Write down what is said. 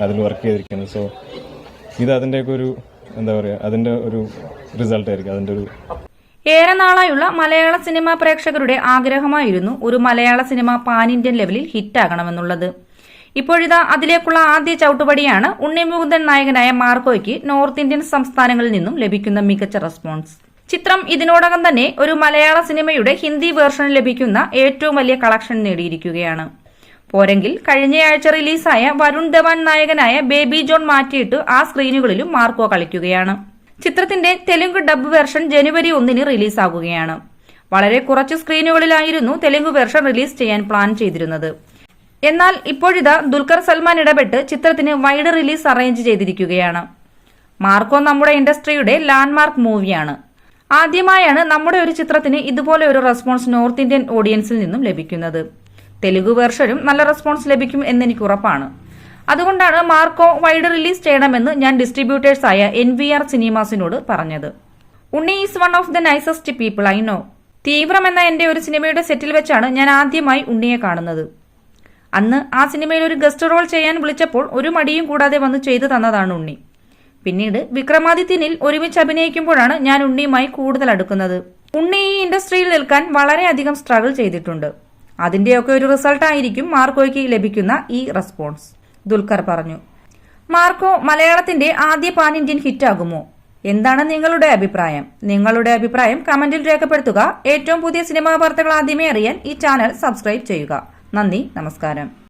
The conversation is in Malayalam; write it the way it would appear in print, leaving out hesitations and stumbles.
അതിൽ വർക്ക് ചെയ്തിരിക്കുന്നത്. സോ ഇത് അതിൻ്റെയൊക്കെ ഒരു എന്താ പറയുക, അതിൻ്റെ ഒരു റിസൾട്ട് ആയിരിക്കും, അതിൻ്റെ ഒരു. ഏറെ നാളായുള്ള മലയാള സിനിമാ പ്രേക്ഷകരുടെ ആഗ്രഹമായിരുന്നു ഒരു മലയാള സിനിമ പാൻ ഇന്ത്യൻ ലെവലിൽ ഹിറ്റാകണമെന്നുള്ളത്. ഇപ്പോഴിതാ അതിലേക്കുള്ള ആദ്യ ചവിട്ടുപടിയാണ് ഉണ്ണി മുകുന്ദൻ നായകനായ മാർക്കോയ്ക്ക് നോർത്ത് ഇന്ത്യൻ സംസ്ഥാനങ്ങളിൽ നിന്നും ലഭിക്കുന്ന മികച്ച റെസ്പോൺസ്. ചിത്രം ഇതിനോടകം തന്നെ ഒരു മലയാള സിനിമയുടെ ഹിന്ദി വേർഷൻ ലഭിക്കുന്ന ഏറ്റവും വലിയ കളക്ഷൻ നേടിയിരിക്കുകയാണ്. പോരെങ്കിൽ കഴിഞ്ഞയാഴ്ച റിലീസായ വരുൺ ധവാൻ നായകനായ ബേബി ജോൺ മാറ്റിയിട്ട് ആ സ്ക്രീനുകളിലും മാർക്കോ കളിക്കുകയാണ്. ചിത്രത്തിന്റെ തെലുങ്ക് ഡബ് വെർഷൻ ജനുവരി 1 റിലീസാകുകയാണ്. വളരെ കുറച്ച് സ്ക്രീനുകളിലായിരുന്നു തെലുങ്ക് വെർഷൻ റിലീസ് ചെയ്യാൻ പ്ലാൻ ചെയ്തിരുന്നത്. എന്നാൽ ഇപ്പോഴിതാ ദുൽഖർ സൽമാൻ ഇടപെട്ട് ചിത്രത്തിന് വൈഡ് റിലീസ് അറേഞ്ച് ചെയ്തിരിക്കുകയാണ്. മാർക്കോ നമ്മുടെ ഇൻഡസ്ട്രിയുടെ ലാൻഡ്മാർക്ക് മൂവിയാണ്. ആദ്യമായാണ് നമ്മുടെ ഒരു ചിത്രത്തിന് ഇതുപോലെ ഒരു റെസ്പോൺസ് നോർത്ത് ഇന്ത്യൻ ഓഡിയൻസിൽ നിന്നും ലഭിക്കുന്നത്. തെലുഗു വേർഷനും നല്ല റെസ്പോൺസ് ലഭിക്കും എന്നെനിക്ക് ഉറപ്പാണ്. അതുകൊണ്ടാണ് മാർക്കോ വൈഡ് റിലീസ് ചെയ്യണമെന്ന് ഞാൻ ഡിസ്ട്രിബ്യൂട്ടേഴ്സായ NVR സിനിമാസിനോട് പറഞ്ഞത്. Unni is one of the nicest people I know. തീവ്രം എന്ന എന്റെ ഒരു സിനിമയുടെ സെറ്റിൽ വെച്ചാണ് ഞാൻ ആദ്യമായി ഉണ്ണിയെ കാണുന്നത്. അന്ന് ആ സിനിമയിൽ ഒരു ഗസ്റ്റ് റോൾ ചെയ്യാൻ വിളിച്ചപ്പോൾ ഒരു മടിയും കൂടാതെ വന്ന് ചെയ്തു തന്നതാണ് ഉണ്ണി. പിന്നീട് വിക്രമാദിത്യനിൽ ഒരുമിച്ച് അഭിനയിക്കുമ്പോഴാണ് ഞാൻ ഉണ്ണിയുമായി കൂടുതൽ അടുക്കുന്നത്. ഉണ്ണി ഈ ഇൻഡസ്ട്രിയിൽ നിൽക്കാൻ വളരെയധികം സ്ട്രഗിൾ ചെയ്തിട്ടുണ്ട്. അതിന്റെയൊക്കെ ഒരു റിസൾട്ടായിരിക്കും മാർക്കോയ്ക്ക് ലഭിക്കുന്ന ഈ റെസ്പോൺസ്, ദുൽഖർ പറഞ്ഞു. മാർക്കോ മലയാളത്തിന്റെ ആദ്യ പാൻ ഇന്ത്യൻ ഹിറ്റാകുമോ? എന്താണ് നിങ്ങളുടെ അഭിപ്രായം? നിങ്ങളുടെ അഭിപ്രായം കമന്റിൽ രേഖപ്പെടുത്തുക. ഏറ്റവും പുതിയ സിനിമാ വാർത്തകൾ ആദ്യമേ അറിയാൻ ഈ ചാനൽ സബ്സ്ക്രൈബ് ചെയ്യുക. നന്ദി, നമസ്കാരം.